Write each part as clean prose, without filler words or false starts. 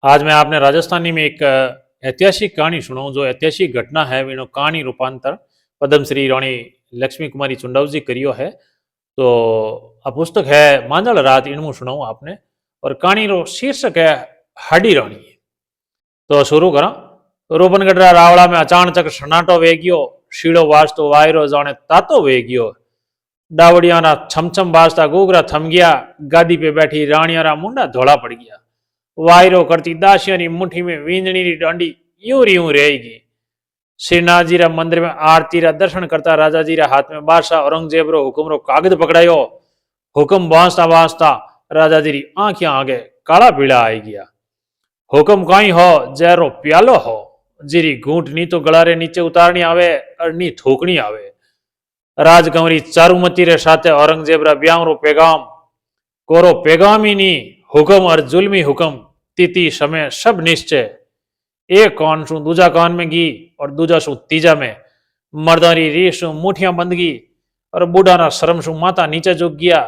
आज मैं आपने राजस्थानी में एक ऐतिहासिक कहानी सुनाऊं। जो ऐतिहासिक घटना है वीनो कहानी रूपांतर पद्मश्री रानी लक्ष्मी कुमारी चुंडाव जी करियो है। तो आ पुस्तक है मांदल रात इनमु सुनाऊं आपने। और कहानी रो शीर्षक है हाडी रानी। तो शुरू करा। रूपनगढ़ रावड़ा में अचानक सन्नाटो वेगियो, शीड़ो वाजतो वायरो जाने तातो वेगियो। डावड़िया छमछम बाजता घूघरा थम गया, गादी पे बैठी रानिया रा मुंडा धोला पड़ गया। वायरो करती दासियों की मुट्ठी में वींजनी री डांडी यूं री यूं रहेगी। श्रीनाथ जी रा मंदिर में आरती रा दर्शन करता राजा जी रा हाथ में बादशाह औरंगजेब रो हुक्म रो कागज पकड़ायो। हुक्म बांसता बांसता राजा जी री आंखियां आगे काला पीला आई गया। हुक्म कहीं हो जैरो प्यालो हो, जीरी घूंट नी तो गलारे नीचे उतारनी आवे और नी थूकनी आवे। राजकंवरी चारुमती रे साथे औरंगजेब रा ब्याह रो पैगाम कोरो पैगाम ही नी, हुक्म और जुल्मी हुक्म तीती समय सब निश्चय। एक कान सु दूजा कान में गी और दूजा सु तीजा में। मर्दारी रीस सु मुठियां बंद गी और बूढ़ा शर्म सु माथा नीचे झुक गया।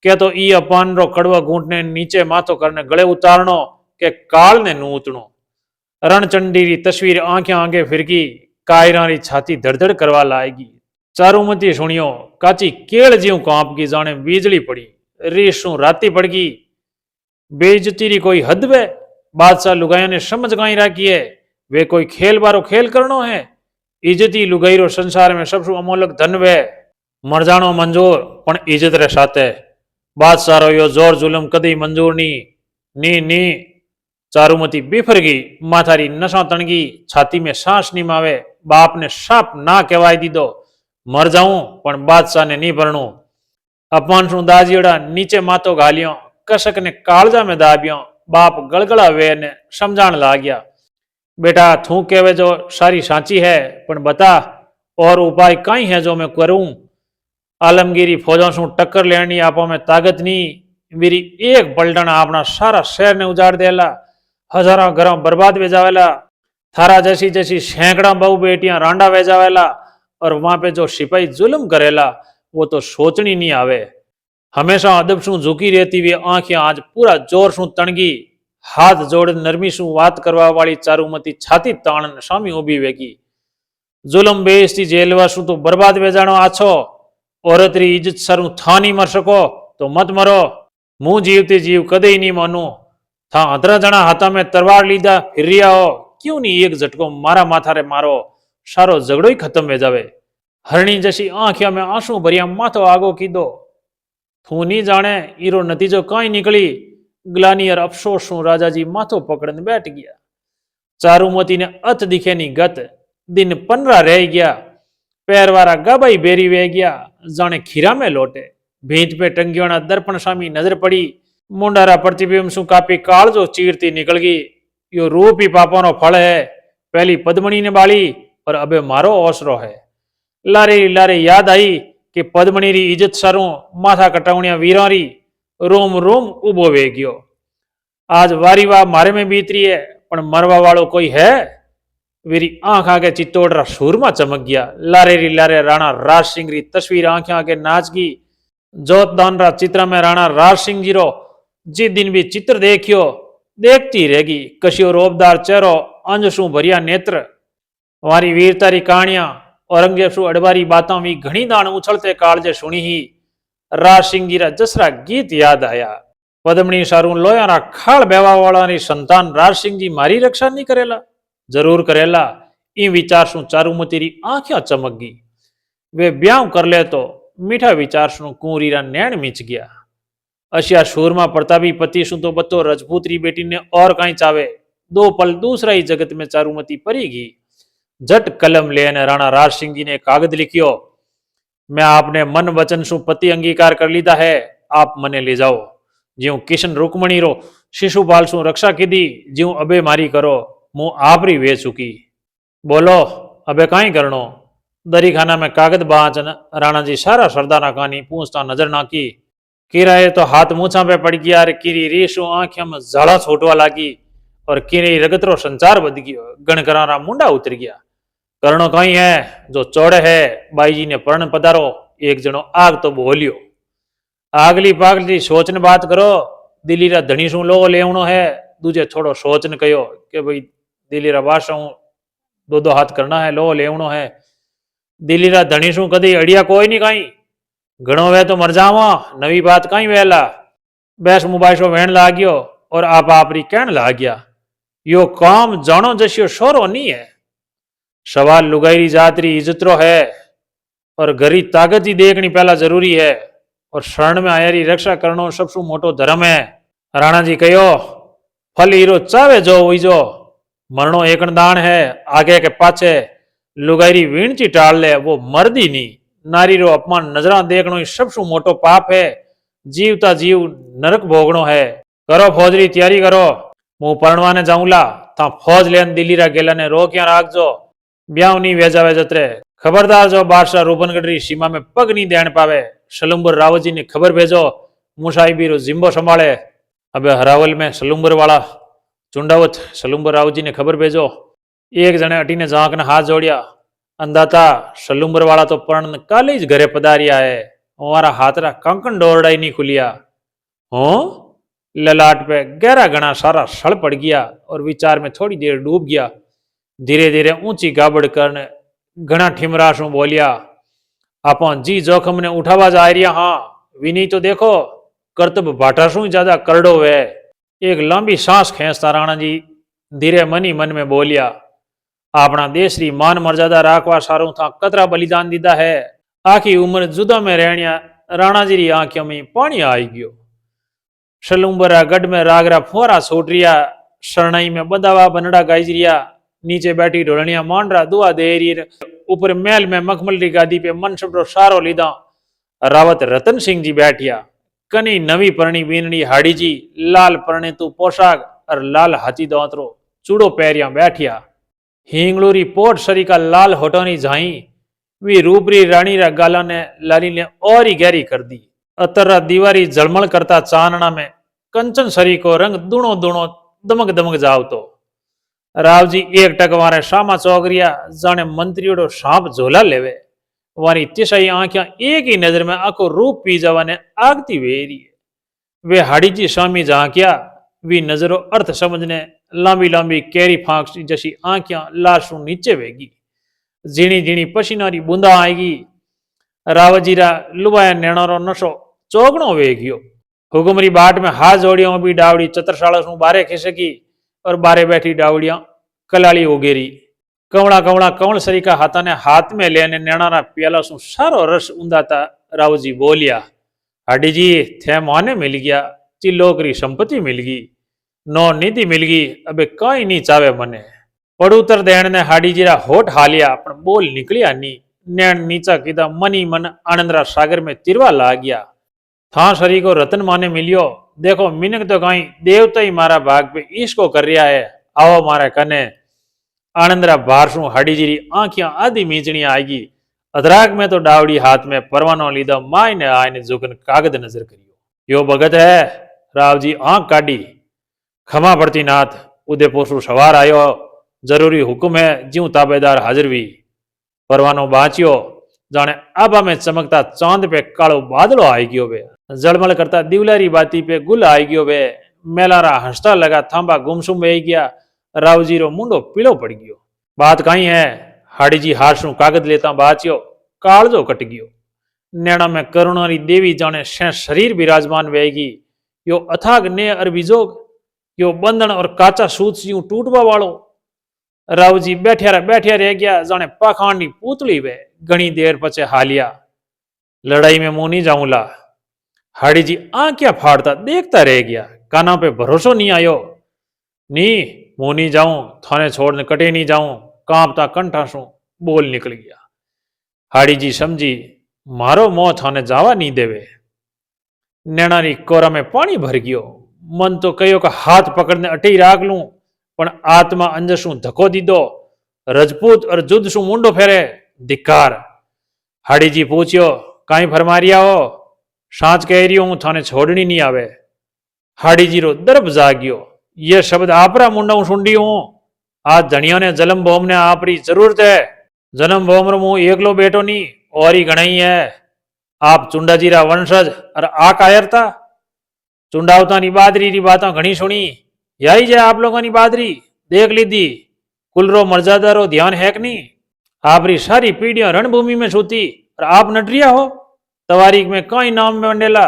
क्या तो ई अपान रो कड़वा घूंट ने नीचे माथो करने गले उतारनो के काल ने नूतनो। रणचंडी री तस्वीर आंखें आगे फिरकी, कायरा री छाती धड़धड़ करवा लाएगी। चारुमती सुनियो काची केड़ ज्यों कांप की जाने बिजली पड़ी। रीस सु राती पड़ गई। बेइज्जती री कोई हद वे। बादशाह लुगाइया ने समझ गाई राखी है वे कोई खेल बारो खेल करनो है। इज्जती लुगाई रो संसार में सबसे अमोलक धन वे। मर जानो मंजूर पण इज्जत रे साथे। बादशाह रो यो जोर जुलम कदी मंजूर नी नी नी। चारुमती बिफर गई, माथारी नशा तणगी, छाती में सांस नी मावे। बाप ने साप ना कहवाई दीदो, मर जाऊं पण बादशाह ने नी भरणू। अपमान सु दाजियोड़ा नीचे माथो घालियो, कसक ने कालजा में दाबियो। बाप गड़गड़ा वे ने समझाण लाग गया, बेटा थू कहवे जो सारी सांची है, पण बता और उपाय कई है जो मैं करूं। आलमगीरी फौजों सु टक्कर लेनी आपो में ताकत नी। मेरी एक पलटन अपना सारा शहर ने उजाड़ देला, हजारों घरों बर्बाद वे जावेला। थारा जैसी जैसी सैकड़ा बहु बेटियां रांडा वे जावेला। और वहां पे जो सिपाही जुल्म करेला वो तो सोचनी नहीं आवे। हमेशा अदब सु झुकी रहती हुई आंखें आज पूरा जोर सु तणगी। हाथ जोड़ नरमी सु बात करवा वाली चारुमती छाती ताण सामी उभी वेगी। जुलम बेइज्जती जेलवा सु तो बर्बाद वे जानो आछो। औरत री इज्जत सरू था नहीं मर सको तो मत मरो। मुंह जीवते जीव कदे नहीं मानू। था 18 जना हाथा में तलवार लीधा फिर रिया हो, क्यों नहीं एक झटको मारा माथा रे मारो, सारो झगड़ो ही खत्म हो जावे। हरणी जैसी आंखिया में आंसू भरिया माथो आगो कीधो। थू नहीं जाने ईरो नतीजो कहीं निकली। ग्लानी और अफसोस सु राजा जी माथो पकड़ने बैठ गया। चारुमती ने अत दिखे नी गत। दिन 15 रह गया। पैर वारा गाबाई बेरी वे गया, जाने खीरा में लोटे। भीत पे टंगियोना दर्पण सामी नजर पड़ी। मुंडारा प्रतिबिंब सु कापी काल जो चीरती निकल गई। यो रूप ही पापों नो फल है। पहली पद्मणी ने बाली और अबे मारो ओसरो है। लारे लारे याद आई कि पद्मणी री इज्जत सरू माथा कटावणिया वीरा री। रोम रोम उबो वे गयो। आज वारी वाह मारे में बीतरी है, पण मरवा वालो कोई है। वीरी आंख आगे चित्तौड़ सूरमा चमक गया। लारे री लारे राणा राज सिंह री तस्वीर आंखें आगे नाच गई। जोतदान रा चित्र में राणा राज सिंह जी रो जिस दिन भी चित्र देखियो देखती रहेगी। कशियो रोबदार चेहरो, अंजसु भरिया नेत्र। वारी वीरता री कहानियां औरंगजेब सु अड़बारी बातों भी घनी दान उछलते कालजे सुनी ही। राज सिंह जी रा जसरा गीत याद आया। पद्मणी सारू लोया खाल बेवा वाला री संतान राज सिंह जी मारी रक्षा नहीं करेला, जरूर करेला। इन विचार सु चारुमती री आंखियां चमक गई। वे ब्याह कर ले तो मीठा विचार सु कुंवरी रा नैण मीच गया। अशिया सूरमा प्रतापी पति सु तो बतो रजपूत री बेटी ने और कहीं चावे। दो पल दूसरा ही जगत में चारुमती परी गई। झट कलम लेने राणा राज सिंह जी ने कागज लिखियो, मैं आपने मन वचन सु पति अंगीकार कर लीधा है, आप मने ले जाओ। ज्यों किशन रुक्मणी रो शिशुपाल सु रक्षा कीधी, ज्यों अबे मारी करो, मुंह आपरी वे चुकी। बोलो अबे कहीं करनो। दरी खाना में कागज बांचन राणा जी सारा सरदारा कहानी पूछता नजर नाकी। किराए तो हाथ मूछा पे पड़ गया। किरी रीसु आंखियों में झाड़ा छोटवा लागी और किरी रगतरो संचार बद गयो। गणकरारा मुंडा उतर गया। करणो कहीं है जो चौड़े है। बाई जी ने पर्ण पधारो। एक जनो आग तो बोलियो, आगली पागली सोच ने बात करो। दिल्ली रा धनी सु लोहो लेवणो है, दूजे थोड़ो सोचन कहो कि भाई दिलीरा बादशाह दो दो हाथ करना है, लो लेवणो है। दिलीरा धनी शू कदी अड़िया कोई नहीं कहीं, घणो वे तो मर जावा, नवी बात कहीं वेला। बैस मुबाइशो वेण लाग्यो और आप आपरी कहन लाग गया, यो काम जानो जश्यो शोरो नहीं है। सवाल लुगाई जातरी इज्जतरो है और घरी ताकत ही देखनी पहला जरूरी है, और शरण में आयारी रक्षा करनो सबसु मोटो धर्म है। राणा जी कहो, फल हीरो चावे जो हुई जो, मरणो एकन दान है, आगे के पाछे लुगाई वीणची टाल ले वो मर्दी नी। नारी रो अपमान नजरा देखनो ही सबसु मोटो पाप है, जीवता जीव नरक भोगनो है। करो फौजरी तैयारी करो, मुंह परणवाने जाऊंला, ता फौज लेन दिलीरा गेला ने रोकिया राखजो, ब्याह नहीं वेजा वेजतरे। खबरदार जो बादशाह रूपनगढ़ सीमा में पग नहीं देन पावे। सलुम्बर रावत जी ने खबर भेजो, मुसाहिबी रो जिम्बो संभाले। अबे हरावल में सलुम्बर वाला चुंडावत सलुम्बर रावत जी ने खबर भेजो। एक जने अटीने जांक ने हाथ जोड़िया, अंदाता सलुम्बर वाला तो पर्ण काले ज घरे पधारिया है, हमारा हाथरा कंकन डोरड़ा ही नहीं खुलिया। हो ललाट पे गहरा घना सारा सड़ पड़ गया और विचार में थोड़ी देर डूब गया। धीरे धीरे ऊंची गाबड़ करने घना ठिमराशू बोलिया, आपन जी जोखम ने उठावा जा रहा। हाँ विनी तो देखो, कर्तव्य भाटाशू ज्यादा करडो वे। एक लंबी सांस खेंचता राणा जी धीरे मनी मन में बोलिया, अपना देश री मान मर्यादा राखवा सारू था कतरा बलिदान दीदा है। आखी उम्र जुदा में रहनिया राणा जी री आंखों में पानी आई गयो। सलुम्बरा गढ़ में रागरा फोरा छोट रिया, शरणाई में बदावा बनड़ा गाइज रिया, नीचे बैठी ढोलनिया मांडरा दुआ दे रही, ऊपर महल में मखमल री गादी पे मन सबरो सारो लीधा। रावत रतन सिंह जी बैठिया, कनी नवी परणी बीनड़ी हाड़ी जी लाल परणे तू पोशाक और लाल हाथी दांतरो चूड़ो पैरिया बैठिया। हिंगलूरी पोट शरी का लाल होटोनी झाई, वी रूपरी रानी रा गाला ने लाली ने और ही गहरी कर दी। अतरा दीवारी जलमल करता चानना में कंचन शरी को रंग दूणो दूणो दमक दमक जाव तो। राव जी एक टक वारे शामा चौकरिया जाने मंत्रियों सांप झोला लेवे। वारी तिसाई आंखियां एक ही नजर में आखो रूप पी जावा ने आगती वेरी है। वे हाड़ी जी स्वामी झांकिया, वी नजरों अर्थ समझने लांबी लांबी कैरी फांक जैसी आंखियां लाशू नीचे वेगी। झीणी झीणी पसीनारी बूंदा आएगी। रावजीरा लुबाया नैणारो नशो चौगणो वेगियो। हुकुमरी बाट में हाथ जोड़ियों भी डावड़ी चतरशाला सू बारे खिसकी और बारे बैठी डावड़ियां कलाली उगेरी। कवड़ा कवड़ा कवल सरी का हाथा ने हाथ में लेने नैणारा प्याला सू सारो रस ऊंदाता रावजी बोलिया, हाडी जी थे माने मिल गया, चिल्लोकरी संपत्ति मिल गई, नो निधि मिल गई, अबे कई नहीं चावे मने। पड़ूतर देण ने हाडी जीरा होठ हालिया पण बोल निकलिया नी। नैण नीचा कीधा मनी मन आनंदरा सागर में तिरवा ला गया। था शरी को रतन माने मिलियो, देखो मिनक तो कहीं देवता ही मारा भाग पे इसको कर रिया है, आओ मारे कने। आनंदरा बारसू हाडी जीरी आंखियां आधी मीचनी आएगी। अधराग में तो डावड़ी हाथ में परवानो लीधा, माय ने आय ने जुगन कागद नजर करियो। यो भगत है। राव जी आंख काटी, खमा पड़ती नाथ, उदयपुर सु सवार आयो, जरूरी हुक्म है, ज्यू ताबेदार हाजिर हुई। परवानो बाँचियो, जाने आबा में चमकता चांद पे कालो बादलो आई गयो वे, जलमल करता दिवलारी बाती पे गुल आई गयो वे। मेलारा हंसता लगा थांबा गुमसुम बह गया। रावजी रो मुंडो पीलो पड़ गयो। बात कहीं है, हाड़ी जी हाशू कागज लेता बाँचियो, कालजो कट गयो। नैणा में करुणारी देवी जाने शे शरीर विराजमान वेगी। यो अथाग ने अरबी जोग, यो बंधन और काचा सूत यूं टूटवा वालो। रावजी बैठिया रह गया, जाने पाखांडी पूतली वे। घनी देर पचे हालिया, लड़ाई में मुंह नहीं जाऊंला। हाड़ी जी आंखिया फाड़ता देखता रह गया, काना पे भरोसो नहीं आयो। नी मुंह नहीं जाऊं, थाने छोड़ने कटे नहीं जाऊं, कांपता कंठासू बोल निकल गया। हाड़ी जी समझी, मारो मोह थाने जावा नहीं देवे। नैणारी कोरा में पानी भर गयो। मन तो कयो का हाथ पकड़ने अटी राख लूं, पण आत्मा अंजसू धक्को दीदो। रजपूत और जुद्ध सू मुंडो फेरे, धिक्कार। हाड़ी जी पूछियो, कहीं फरमारिया हो? सांच कह रही हूं, थाने छोड़नी नहीं आवे। हाड़ी जी रो दर्प जागियो, ये शब्द आपरा मुंडा सुंडी हूं। आज धनिया ने जन्म भोम ने आपरी जरूरत है। जन्म भोम रो मुंह एकलो बेटो नहीं, और ही घना ही है। आप चुंडा जी रा वंशज और आ कायरता। चुंडावता नी बादरी री बातां घणी सुनी, यही जे आप लोगों की बादरी देख लीधी कुलरो मर्यादारो ध्यान है कि नहीं। आपरी सारी पीढ़ियां रणभूमि में सूती और आप नटरिया हो तवारीख में कई नाम में मंडेला।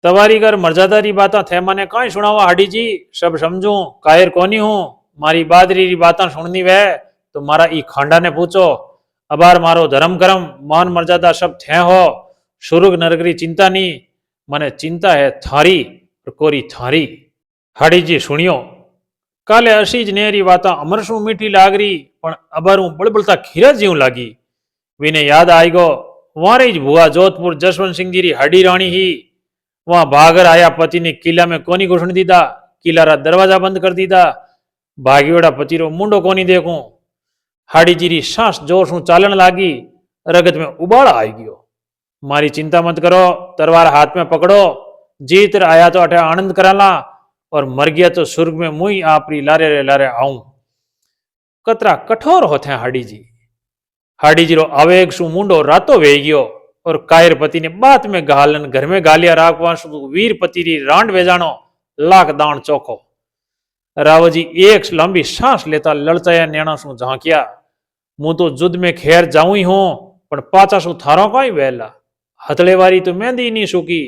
तवारीख और मर्यादारी बातें थे मने कई सुनावा हाडी जी सब समझू कायर कोनी हूं। मारी बादरी री बातें सुननी वे तो मारा ई खांडा ने पूछो। अबार मारो धर्म कर्म मान मर्यादा सब थे हो सुर्ग नरकरी चिंता नी मने चिंता है थारी और कोरी थारी। हाडी जी सुनियो काले अशीज नेरी वाता अमरसू मीठी लागरी पण अबारू बड़बड़ता खीरा जीव लागी। विने याद आई गो वारे ज भुआ जोधपुर जसवंत सिंह जी री हाडी राणी ही वहां भागर आया पति ने किला में कोनी घुसण दीदा किला रा दरवाजा बंद कर दीदा भागीवड़ा पति रो मुंडो कोनी देखूं। हाडी जी री सांस जोर सु चालन लागी रगत में उबाड़ा आई गयो। मारी चिंता मत करो तरवार हाथ में पकड़ो जीत आया तो अठे आनंद कराला और मर गया तो स्वर्ग में मुई आपरी लारे रे लारे आऊं। कतरा कठोर होते हैं हाडी जी। हाडी जी रो आवेग सु मुंडो रातो वे गयो और कायर पति ने बात में गालन घर में गालिया राखवा वीर पति री रांड वेजाणो लाख दान चौको। रावजी एक लंबी सांस लेता ललचाया नैणा सु झांकिया मुं तो जुद्ध में खेर जाऊं ही हूं पण पाचा सु थारो कई वेला हथड़ेवारी तो मेहंदी नहीं सूकी।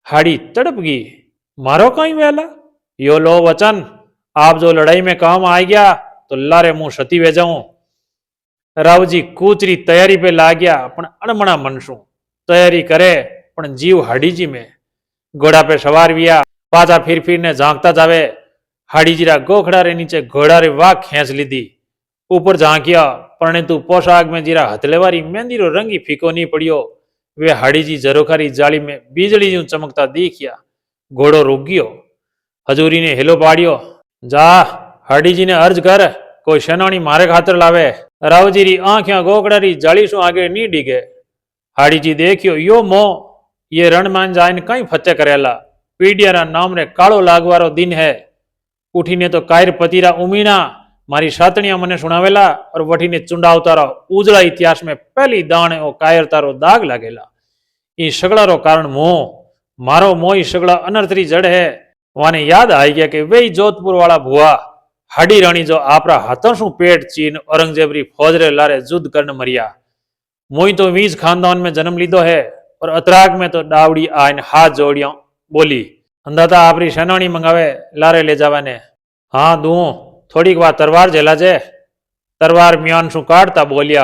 हाड़ी तड़प गई मारो कई वेला यो लो वचन आप जो लड़ाई में काम आ गया तो लारे मुंह सती वे जाऊं। रावजी कूचरी तैयारी पे ला गया पण अणमणा मनसू तैयारी करे पण जीव हाड़ी जी में घोड़ा पे सवार विया पाचा फिर ने झांकता जावे। हाड़ी जीरा गोखड़ा रे नीचे घोड़ा रे वाक खेच लीधी ऊपर झांकिया परंतु पोशाक में जीरा हथलेवारी मेहंदी रो रंगी फीको नहीं पड़ियो। वे हाड़ी जी जरोखारी जाली में बीजली जू चमकता दिखिया। घोड़ो रुक गयो। हजूरी ने हेलो पाड़ियो जा हाड़ी जी ने अर्ज कर कोई सेनानी मारे खातर लावे। रावजी री आंखिया गोकड़ा री जाली सु आगे नी डिगे। हाड़ी जी देखियो यो मो ये रणमान जाइन कई फते करेला पीडिया नाम रे कालो लागवारो दिन है। उठीने तो कायर पतिरा उमीना मारी सातणिया मने सुनावेला और वठीने चुंडा उतारो उजड़ा इतिहास में पहली दाण ओ कायर तारो दाग लागेला। ई सगड़ा रो कारण मोह मारो मोह ई सगड़ा अनर्थरी जड़ है। वाने याद आई गया कि वे जोधपुर वाला भुआ हाडी राणी जो आपरा हाथों सु पेट चीन औरंगजेब री फौज रे लारे युद्ध करने मरिया। मोई तो वीज खानदान में जन्म लीधो है और अतराग में तो डावड़ी आइन हाथ जोड़िया बोली अंदाता आपरी सेनानी मंगावे लारे ले जावा ने। हाँ दू थोड़ी बार तलवार झेला जे। तलवार म्यान सु काटता बोलिया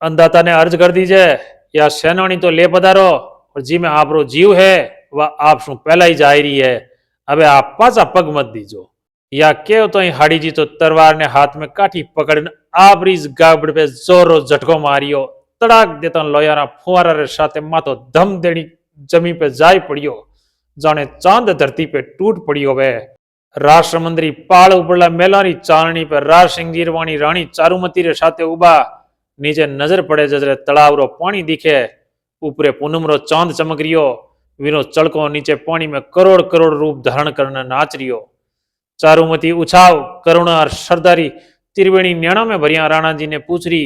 अंदाता ने अर्ज कर दीजे या सेनानी तो ले पधारो और जी में आपरो जीव है वह आप सु पहला ही जा रही है। अबे आप पाचा पग मत दीजो या के तो हाड़ी जी तो तलवार ने हाथ में काठी पकड़ आपरी गाबड़ पे जोरो झटको मारियो तड़ाक देता लोयारा फुआरा रे साथे मातो धम देनी जमी पे जाई पड़ियो जाने चांद धरती पे टूट पड़ियो। वे राष्ट्रमंत्री पाल उपरला मेलारी चालनी पर राज सिंह जीरवाणी रानी चारुमती रे साथे उबा नीचे नजर पड़े जजरे तलाव रो पानी दिखे ऊपरे पूनम रो चांद चमक रियो वीरो चलको नीचे पानी में करोड़ करोड़ रूप धारण करने नाच रियो। चारुमती उछाव करुणा और सरदारी त्रिवेणी न्याणा में भरिया राणा जी ने पूछ रही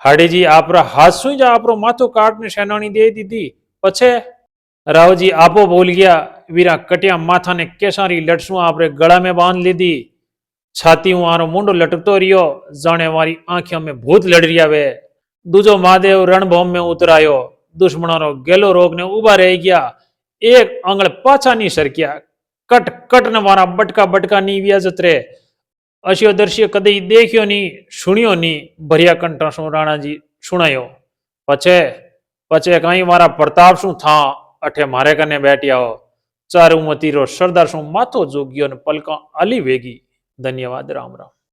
हाड़े जी आपरा हाथ सुई जा आपरो माथो काटने सेनानी दे दीदी पछे। राव जी आपो बोल गया वीरा कटिया माथा ने केसारी लटसू आपरे गला में बांध ली दी। छाती आरो मुंडो लटकतो रियो जाने वारी आंखियों में भूत लड़ रिया वे। दूजो महादेव रणभूम में उतरायो दुश्मनों रो गेलो रोग ने उबा रह गया एक आंगल पाछा नहीं सरकिया कट कट न मारा बटका बटका नी व्या जतरे। अशियो दर्शियो कदे देखियो नी सुनियो नी भरिया कंठा सु राणा जी सुनायो पछे पछे कहीं मारा प्रताप सु था अठे मारे कने बैठिया हो। चारुमती रो सरदार सु माथो जोगियो ने पलका आली वेगी। धन्यवाद राम राम।